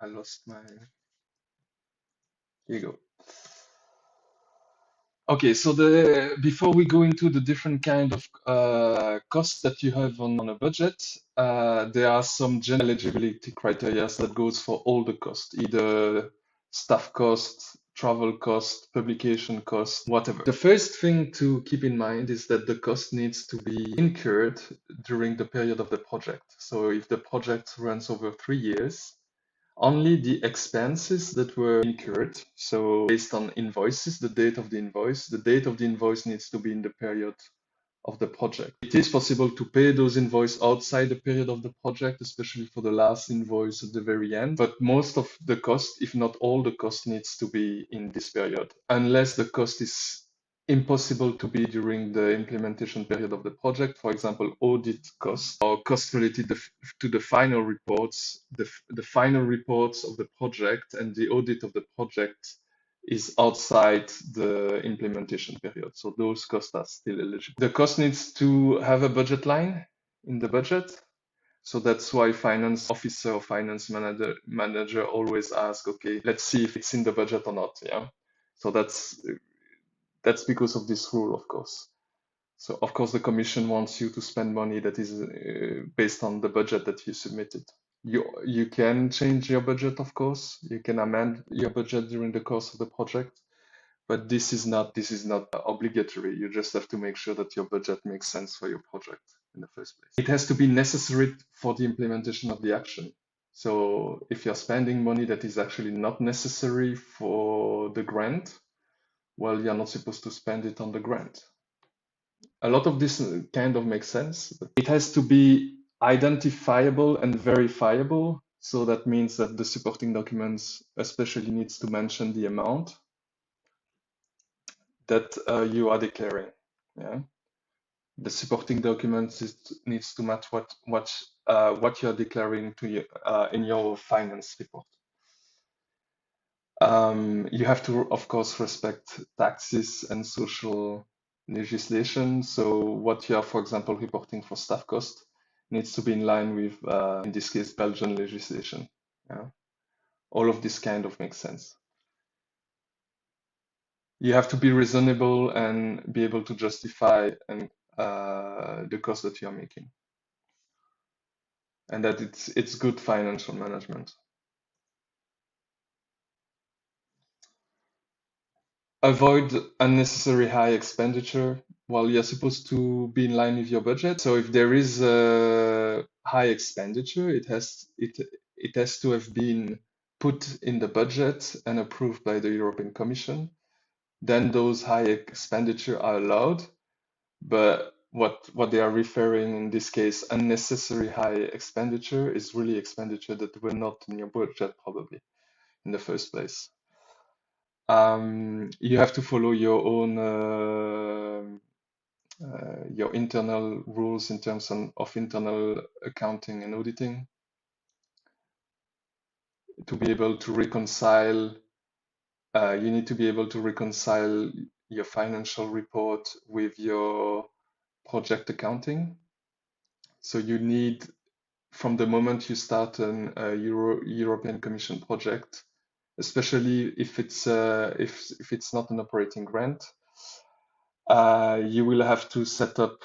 I lost my. Here you go. Okay, so the before we go into the different kind of costs that you have on a budget, there are some general eligibility criteria that goes for all the costs, either staff cost, travel cost, publication cost, whatever. The first thing to keep in mind is that the cost needs to be incurred during the period of the project. So if the project runs over 3 years, only the expenses that were incurred, so based on invoices, the date of the invoice needs to be in the period of the project. It is possible to pay those invoices outside the period of the project, especially for the last invoice at the very end. But most of the cost, if not all the cost, needs to be in this period, unless the cost is impossible to be during the implementation period of the project. For example, audit costs or costs related to the final reports, the final reports of the project and the audit of the project is outside the implementation period. So those costs are still eligible. The cost needs to have a budget line in the budget. So that's why finance officer or finance manager always ask, okay, let's see if it's in the budget or not. Yeah. So that's because of this rule, of course. So of course the commission wants you to spend money that is based on the budget that you submitted. You can change your budget, of course. You can amend your budget during the course of the project, but this is not obligatory. You just have to make sure that your budget makes sense for your project in the first place. It has to be necessary for the implementation of the action. So if you're spending money that is actually not necessary for the grant, well, you're not supposed to spend it on the grant. A lot of this kind of makes sense. It has to be identifiable and verifiable. So that means that the supporting documents especially needs to mention the amount that you are declaring. Yeah, the supporting documents needs to match what you're declaring to you in your finance report. You have to, of course, respect taxes and social legislation. So what you are, for example, reporting for staff cost needs to be in line with, in this case, Belgian legislation. Yeah. All of this kind of makes sense. You have to be reasonable and be able to justify and the cost that you are making, and that it's good financial management. Avoid unnecessary high expenditure while you're supposed to be in line with your budget. So if there is a high expenditure, it has to have been put in the budget and approved by the European Commission. Then those high expenditure are allowed. But what they are referring in this case, unnecessary high expenditure, is really expenditure that were not in your budget probably in the first place. You have to follow your own your internal rules in terms of internal accounting and auditing to be able to reconcile. You need to be able to reconcile your financial report with your project accounting. So you need, from the moment you start an European Commission project, especially if it's not an operating grant, you will have to set up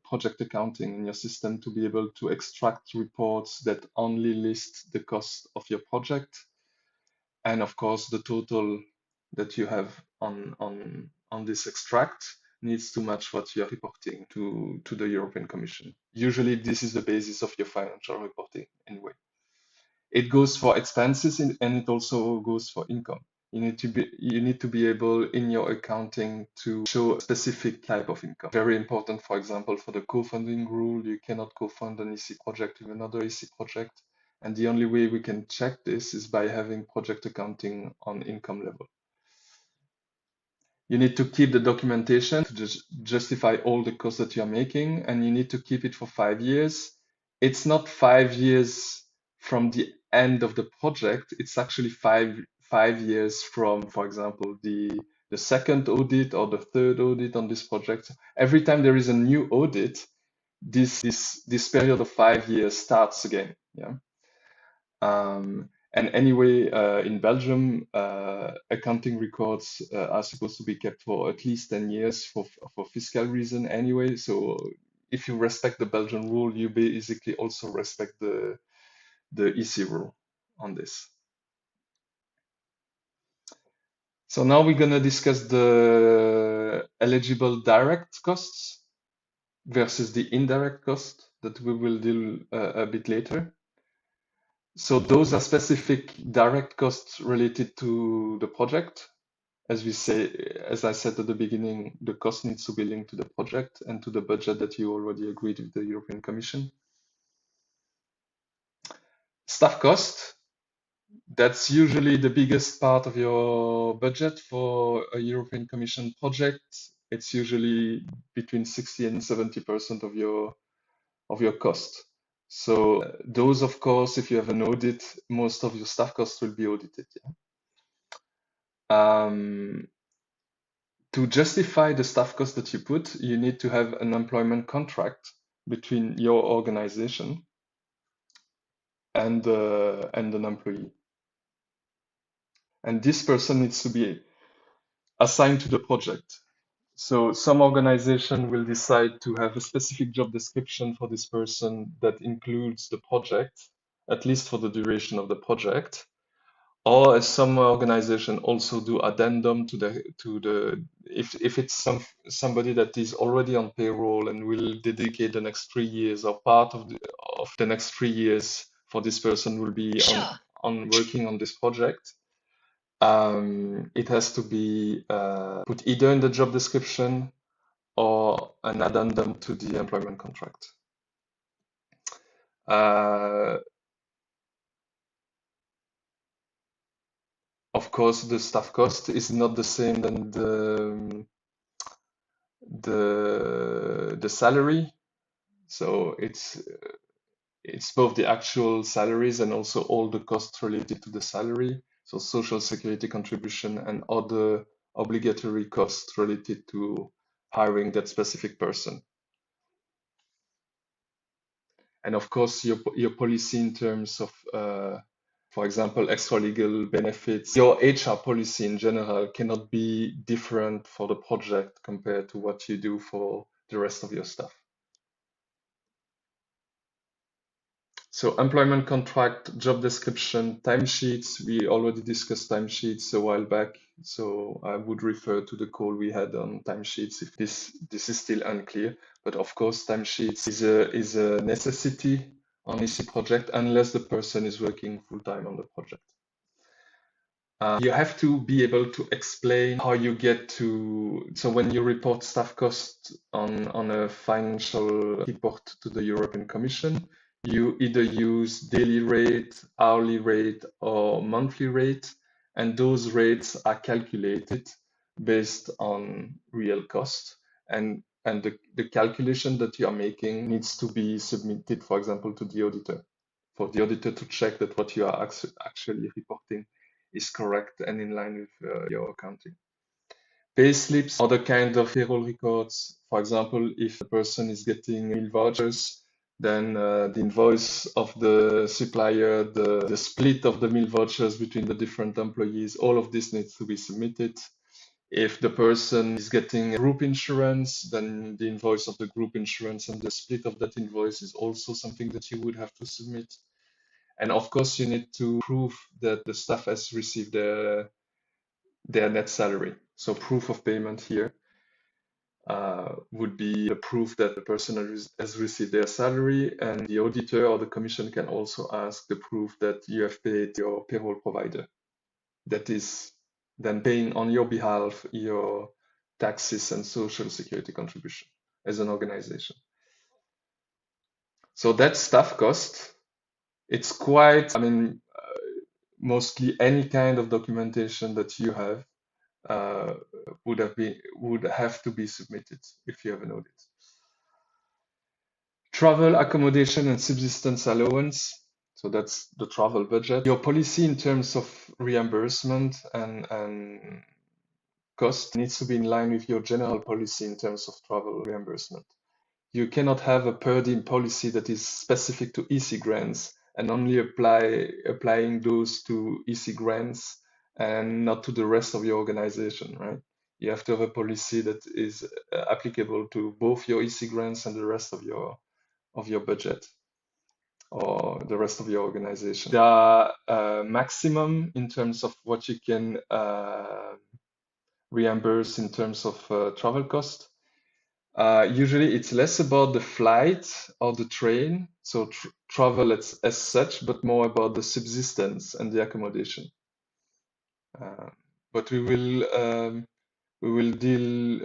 project accounting in your system to be able to extract reports that only list the cost of your project, and of course the total that you have on this extract needs to match what you are reporting to the European Commission. Usually this is the basis of your financial reporting anyway. It goes for expenses and it also goes for income. You need to be able in your accounting to show a specific type of income. Very important, for example, for the co-funding rule, you cannot co-fund an EC project with another EC project. And the only way we can check this is by having project accounting on income level. You need to keep the documentation to just justify all the costs that you're making, and you need to keep it for 5 years. It's not 5 years from the end of the project. It's actually five years from, for example, the second audit or the third audit on this project. Every time there is a new audit, this period of 5 years starts again. Yeah. And anyway, in Belgium, accounting records are supposed to be kept for at least 10 years for fiscal reason anyway. So if you respect the Belgian rule, you basically also respect the EC rule on this. So now we're going to discuss the eligible direct costs versus the indirect cost that we will deal a bit later. So those are specific direct costs related to the project. As we say, as I said at the beginning, the cost needs to be linked to the project and to the budget that you already agreed with the European Commission. Staff cost, that's usually the biggest part of your budget for a European Commission project. It's usually between 60 and 70% of your cost. So those, of course, if you have an audit, most of your staff costs will be audited. Yeah? To justify the staff cost that you put, you need to have an employment contract between your organization and an employee. And this person needs to be assigned to the project. So some organization will decide to have a specific job description for this person that includes the project, at least for the duration of the project. Or as some organization also do addendum to the if it's somebody that is already on payroll and will dedicate the next 3 years or part of the next 3 years for this person will be on working on this project. It has to be put either in the job description or an addendum to the employment contract. Of course, the staff cost is not the same than the salary. So it's both the actual salaries and also all the costs related to the salary. So social security contribution and other obligatory costs related to hiring that specific person. And of course, your policy in terms of, for example, extra legal benefits. Your HR policy in general cannot be different for the project compared to what you do for the rest of your staff. So employment contract, job description, timesheets. We already discussed timesheets a while back. So I would refer to the call we had on timesheets if this is still unclear. But of course, timesheets is a necessity on EC project unless the person is working full time on the project. You have to be able to explain how you get to, so when you report staff costs on a financial report to the European Commission, you either use daily rate, hourly rate, or monthly rate, and those rates are calculated based on real cost. And the calculation that you are making needs to be submitted, for example, to the auditor, for the auditor to check that what you are actually reporting is correct and in line with your accounting. Pay slips, other kind of payroll records. For example, if the person is getting meal vouchers, then the invoice of the supplier, the split of the meal vouchers between the different employees, all of this needs to be submitted. If the person is getting group insurance, then the invoice of the group insurance and the split of that invoice is also something that you would have to submit. And of course, you need to prove that the staff has received their net salary. So proof of payment here would be the proof that the person has received their salary, and the auditor or the commission can also ask the proof that you have paid your payroll provider. That is then paying on your behalf your taxes and social security contribution as an organization. So that staff cost, it's quite, I mean, mostly any kind of documentation that you have would have to be submitted if you have an audit. Travel, accommodation, and subsistence allowance. So that's the travel budget. Your policy in terms of reimbursement and cost needs to be in line with your general policy in terms of travel reimbursement. You cannot have a per diem policy that is specific to EC grants and only applying those to EC grants and not to the rest of your organization, right? You have to have a policy that is applicable to both your EC grants and the rest of your budget or the rest of your organization. There are maximum in terms of what you can reimburse in terms of travel cost. Usually it's less about the flight or the train, so travel as such, but more about the subsistence and the accommodation. Uh, but we will deal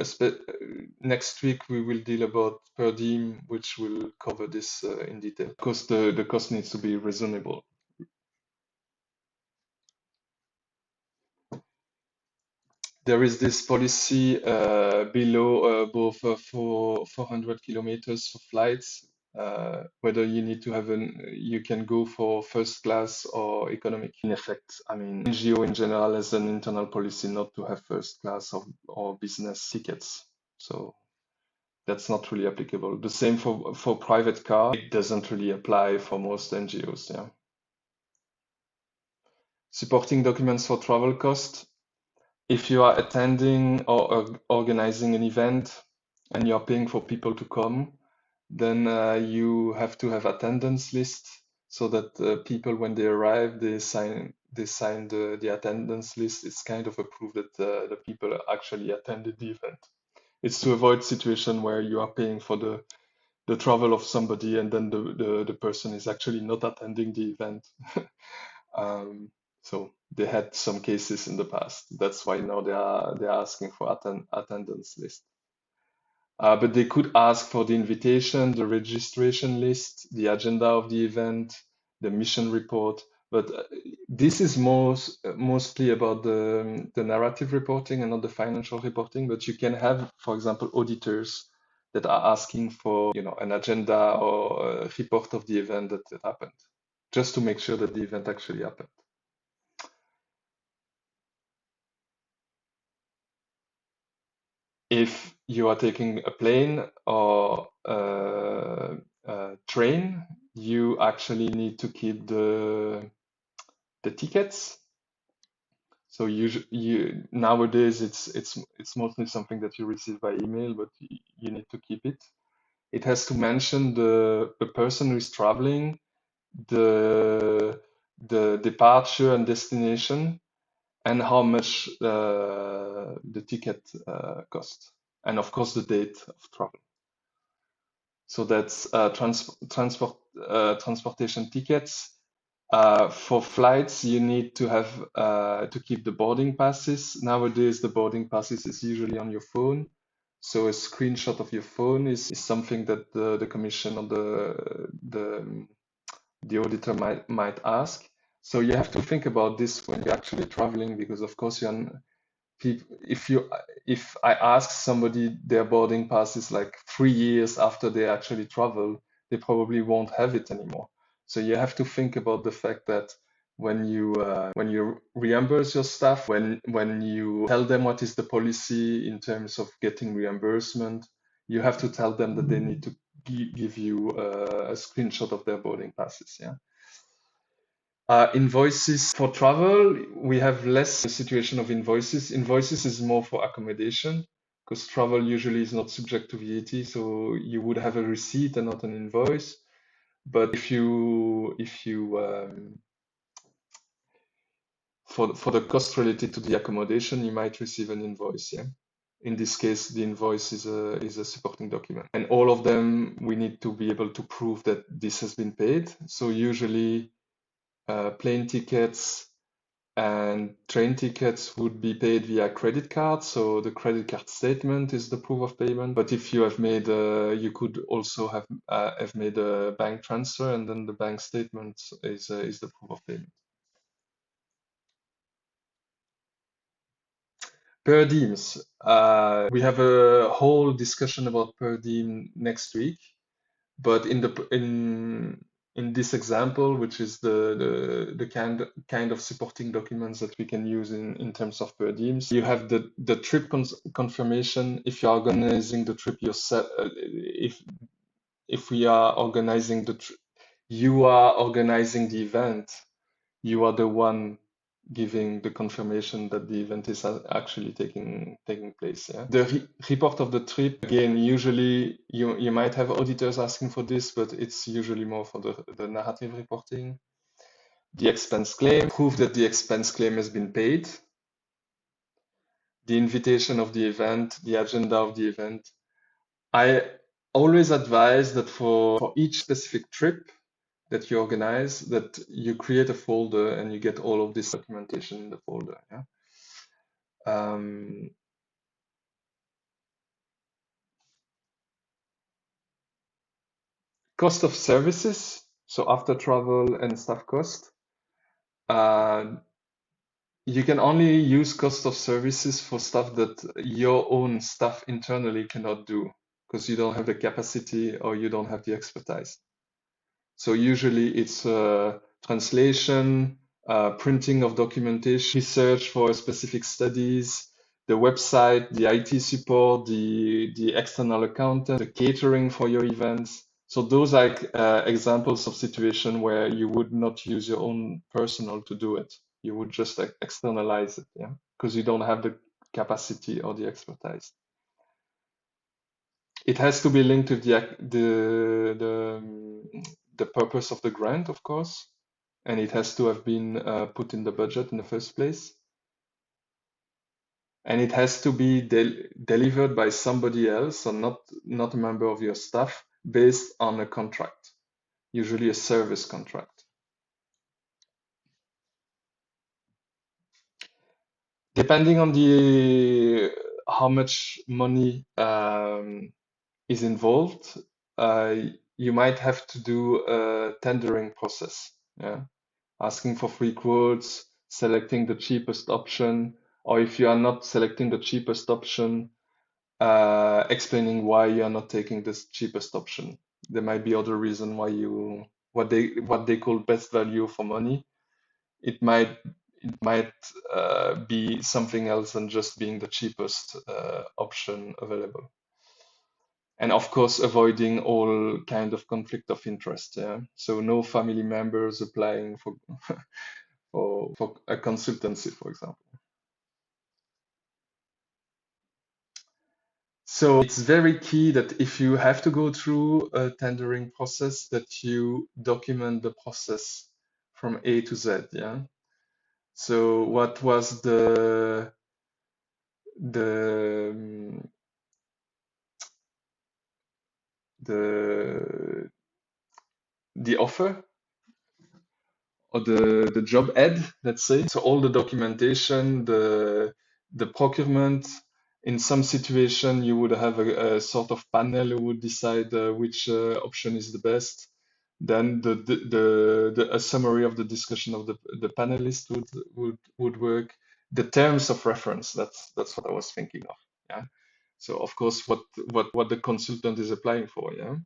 next week. We will deal about per diem, which will cover this in detail because the cost needs to be reasonable. There is this policy below both for 400 kilometers for flights, whether you need to have you can go for first class or economic. In effect, I mean, NGO in general has an internal policy not to have first class or business tickets. So that's not really applicable. The same for private car. It doesn't really apply for most NGOs. Yeah. Supporting documents for travel cost. If you are attending or organizing an event and you're paying for people to come, then you have to have attendance list so that people, when they arrive, they sign the attendance list. It's kind of a proof that the people actually attended the event. It's to avoid situation where you are paying for the travel of somebody and then the person is actually not attending the event. So they had some cases in the past. That's why now they are asking for attendance list. But they could ask for the invitation, the registration list, the agenda of the event, the mission report. But this is mostly about the narrative reporting and not the financial reporting. But you can have, for example, auditors that are asking for, an agenda or a report of the event that happened, just to make sure that the event actually happened. If you are taking a plane or a train, you actually need to keep the tickets. So you nowadays it's mostly something that you receive by email, but you need to keep it. It has to mention the person who is traveling, the departure and destination, and how much the ticket cost, and of course the date of travel. So that's transportation tickets. For flights, you need to have to keep the boarding passes. Nowadays, the boarding passes is usually on your phone. So a screenshot of your phone is something that the commission or the auditor might ask. So you have to think about this when you're actually traveling, because of course if I ask somebody their boarding pass is like 3 years after they actually travel, they probably won't have it anymore. So you have to think about the fact that when you reimburse your staff, when you tell them what is the policy in terms of getting reimbursement, you have to tell them that they need to give you a screenshot of their boarding passes. Yeah. Invoices for travel, we have less a situation of invoices. Invoices is more for accommodation because travel usually is not subject to VAT, so you would have a receipt and not an invoice. But if you for the cost related to the accommodation, you might receive an invoice. Yeah. In this case, the invoice is a supporting document, and all of them we need to be able to prove that this has been paid. So usually, plane tickets and train tickets would be paid via credit card. So the credit card statement is the proof of payment. But if you have made, you could also have made a bank transfer, and then the bank statement is the proof of payment. Per diems. We have a whole discussion about per diem next week. But in this example, which is the kind of supporting documents that we can use in terms of per diems, you have the trip confirmation. If you're organizing the trip yourself, if we are organizing the trip, you are organizing the event, you are the one giving the confirmation that the event is actually taking place. Yeah. The report of the trip, again, usually you might have auditors asking for this, but it's usually more for the narrative reporting. The expense claim, proof that the expense claim has been paid, the invitation of the event, the agenda of the event. I always advise that for each specific trip that you organize, that you create a folder and you get all of this documentation in the folder. Yeah. Cost of services, so after travel and staff cost, uh, you can only use cost of services for stuff that your own staff internally cannot do because you don't have the capacity or you don't have the expertise. So usually it's translation, printing of documentation, research for specific studies, the website, the IT support, the external accountant, the catering for your events. So those are examples of situation where you would not use your own personnel to do it. You would just externalize it, yeah, because you don't have the capacity or the expertise. It has to be linked to the purpose of the grant, of course, and it has to have been put in the budget in the first place. And it has to be delivered by somebody else, or not a member of your staff, based on a contract, usually a service contract. Depending on the how much money is involved, you might have to do a tendering process. Yeah, asking for free quotes, selecting the cheapest option, or if you are not selecting the cheapest option, explaining why you are not taking this cheapest option. There might be other reason why you what they call best value for money. It might be something else than just being the cheapest option available. And of course, avoiding all kind of conflict of interest. Yeah, so no family members applying for for a consultancy, for example. So it's very key that if you have to go through a tendering process, that you document the process from A to Z. Yeah. So what was the the the offer or the job ad, let's say. So all the documentation, the procurement. In some situation, you would have a sort of panel who would decide which option is the best. Then a summary of the discussion of the panelists would work. The terms of reference, that's what I was thinking of. Yeah. So of course, what the consultant is applying for. Yeah.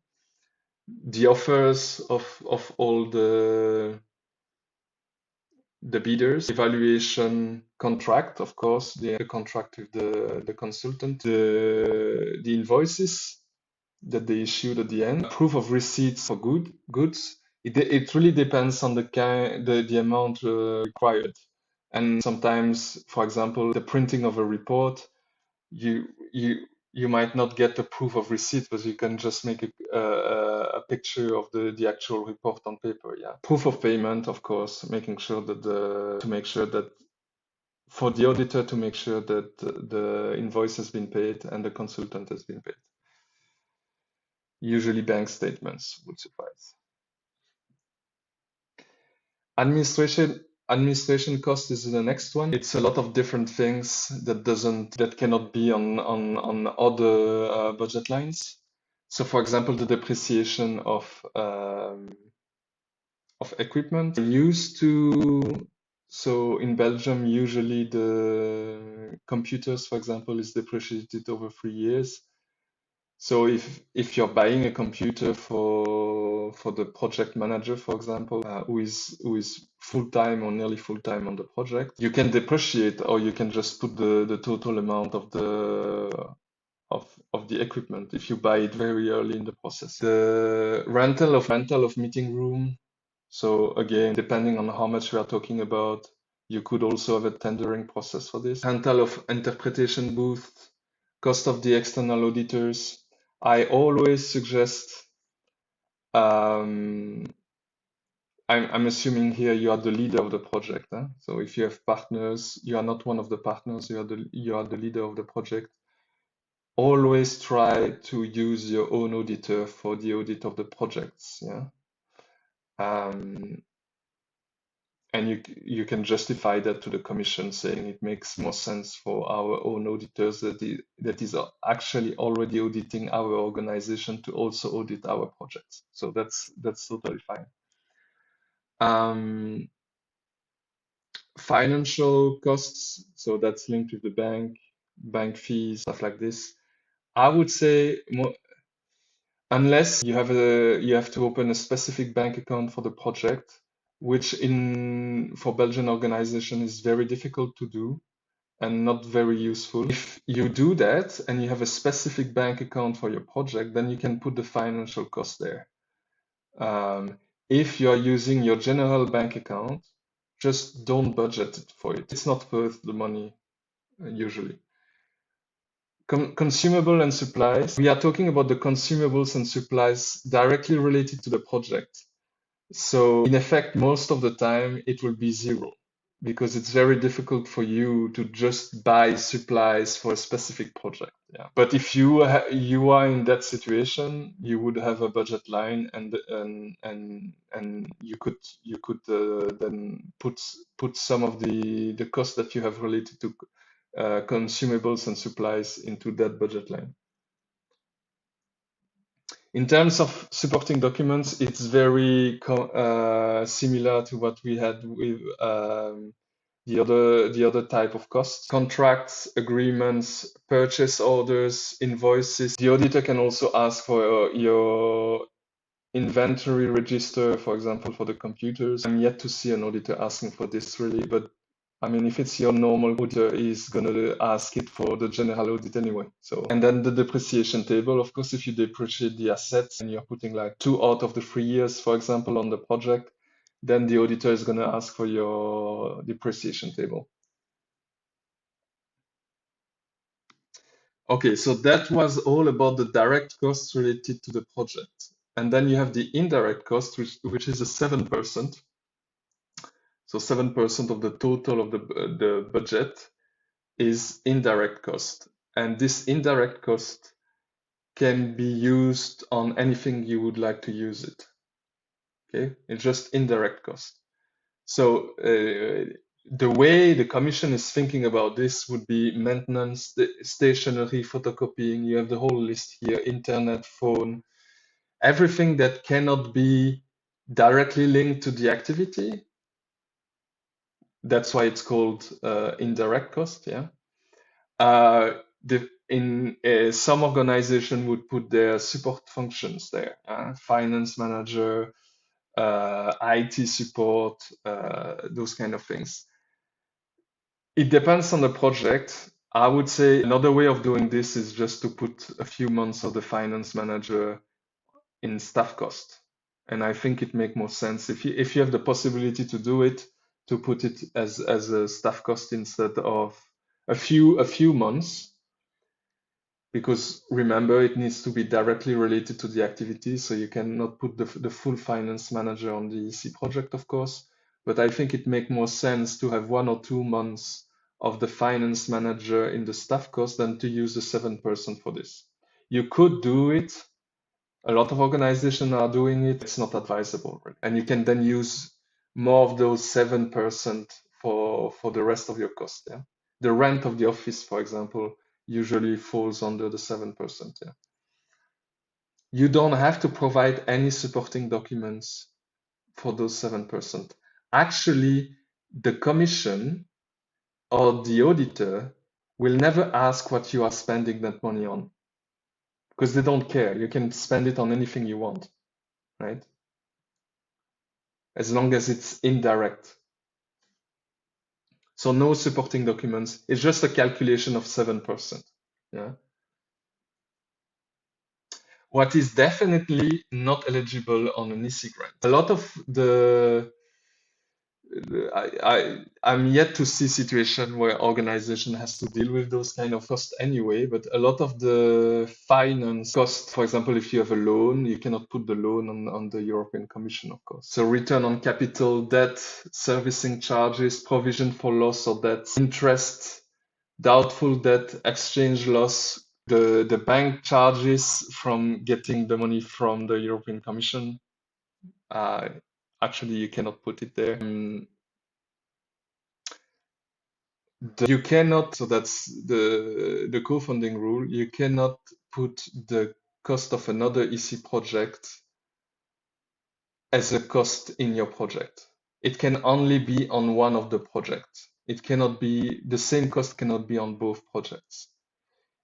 The offers of all the bidders, evaluation contract, of course, the contract with the consultant, the invoices that they issued at the end, proof of receipts for goods. It really depends on the amount required. And sometimes, for example, the printing of a report, you you you might not get the proof of receipt, but you can just make a picture of the actual report on paper. Yeah, proof of payment, of course, making sure that for the auditor to make sure that the invoice has been paid and the consultant has been paid. Usually, bank statements would suffice. Administration cost is the next one. It's a lot of different things that cannot be on other budget lines. So, for example, the depreciation of equipment used to. So in Belgium, usually the computers, for example, is depreciated over 3 years. So if you're buying a computer for the project manager, for example, who is full time or nearly full time on the project, you can depreciate, or you can just put the total amount of the equipment if you buy it very early in the process. The rental of meeting room, So again, depending on how much we are talking about, you could also have a tendering process for this. Rental of interpretation booth, cost of the external auditors. I always suggest, I'm assuming here you are the leader of the project. Huh? So if you have partners, you are not one of the partners, you are the leader of the project. Always try to use your own auditor for the audit of the projects. Yeah. And you can justify that to the commission, saying it makes more sense for our own auditors that is actually already auditing our organization to also audit our projects. So that's totally fine. Financial costs, so that's linked with the bank fees, stuff like this. I would say unless you have to open a specific bank account for the project, which for Belgian organization is very difficult to do and not very useful. If you do that and you have a specific bank account for your project, then you can put the financial cost there. If you're using your general bank account, just don't budget it for it. It's not worth the money usually. Consumable and supplies. We are talking about the consumables and supplies directly related to the project. So in effect, most of the time it will be zero because it's very difficult for you to just buy supplies for a specific project. Yeah. But if you are in that situation, you would have a budget line and you could then put some of the costs that you have related to consumables and supplies into that budget line. In terms of supporting documents, it's very similar to what we had with the other type of costs. Contracts, agreements, purchase orders, invoices. The auditor can also ask for your inventory register, for example, for the computers. I'm yet to see an auditor asking for this really, but I mean, if it's your normal auditor, is going to ask it for the general audit anyway. So, and then the depreciation table, of course, if you depreciate the assets and you're putting like 2 out of the 3 years, for example, on the project, then the auditor is going to ask for your depreciation table. Okay, so that was all about the direct costs related to the project. And then you have the indirect cost, which is a 7%. So 7% of the total of the budget is indirect cost. And this indirect cost can be used on anything you would like to use it. Okay, it's just indirect cost. So the way the commission is thinking about this would be maintenance, the stationery, photocopying. You have the whole list here: internet, phone, everything that cannot be directly linked to the activity. That's why it's called indirect cost. Yeah. Some organization would put their support functions there, finance manager, IT support, those kind of things. It depends on the project. I would say another way of doing this is just to put a few months of the finance manager in staff cost. And I think it makes more sense if you have the possibility to do it, to put it as a staff cost instead of a few months. Because remember, it needs to be directly related to the activity, so you cannot put the full finance manager on the EC project, of course. But I think it makes more sense to have 1 or 2 months of the finance manager in the staff cost than to use the 7% for this. You could do it. A lot of organizations are doing it. It's not advisable. Right? And you can then use more of those 7% for the rest of your cost. Yeah? The rent of the office, for example, usually falls under the 7%. Yeah. You don't have to provide any supporting documents for those 7%. Actually, the commission or the auditor will never ask what you are spending that money on because they don't care. You can spend it on anything you want, right? As long as it's indirect. So no supporting documents. It's just a calculation of 7%. Yeah. What is definitely not eligible on an EC grant. A lot of I'm yet to see situation where organization has to deal with those kind of costs anyway, but a lot of the finance cost, for example, if you have a loan, you cannot put the loan on the European Commission, of course. So return on capital, debt, servicing charges, provision for loss or debt, interest, doubtful debt, exchange loss, the bank charges from getting the money from the European Commission. Actually, you cannot put it there. You cannot, so that's the co-funding rule, you cannot put the cost of another EC project as a cost in your project. It can only be on one of the projects. It cannot be, the same cost cannot be on both projects.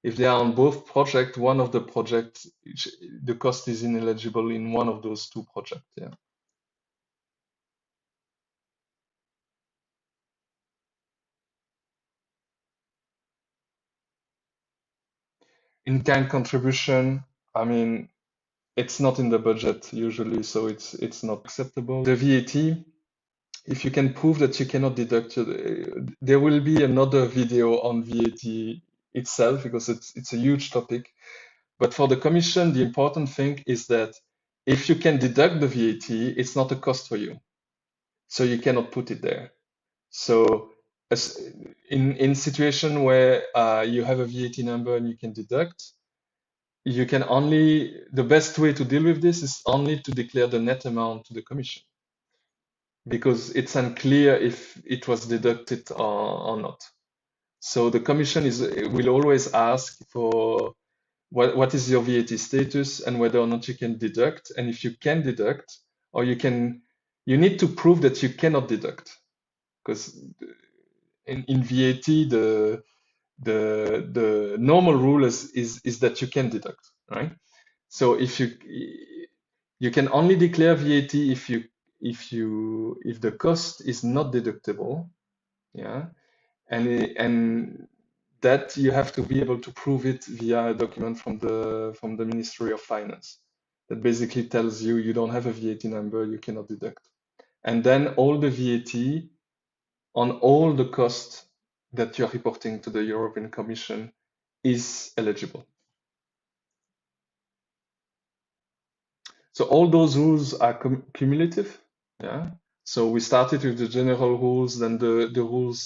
If they are on both projects, one of the projects, the cost is ineligible in one of those two projects. Yeah. In-kind contribution, I mean, it's not in the budget usually, so it's not acceptable. The VAT, if you can prove that you cannot deduct, there will be another video on VAT itself because it's a huge topic. But for the Commission, the important thing is that if you can deduct the VAT, it's not a cost for you, so you cannot put it there. So in situation where you have a VAT number and you can deduct, you can only, the best way to deal with this is only to declare the net amount to the Commission, because it's unclear if it was deducted or not. So the Commission will always ask for what is your VAT status and whether or not you can deduct. And if you can deduct, or you need to prove that you cannot deduct, because in VAT the normal rule is that you can deduct, right? So if you can only declare VAT if the cost is not deductible, yeah, and that you have to be able to prove it via a document from the Ministry of Finance that basically tells you you don't have a VAT number, you cannot deduct. And then all the VAT on all the costs that you're reporting to the European Commission is eligible. So all those rules are cumulative. Yeah. So we started with the general rules, then the rules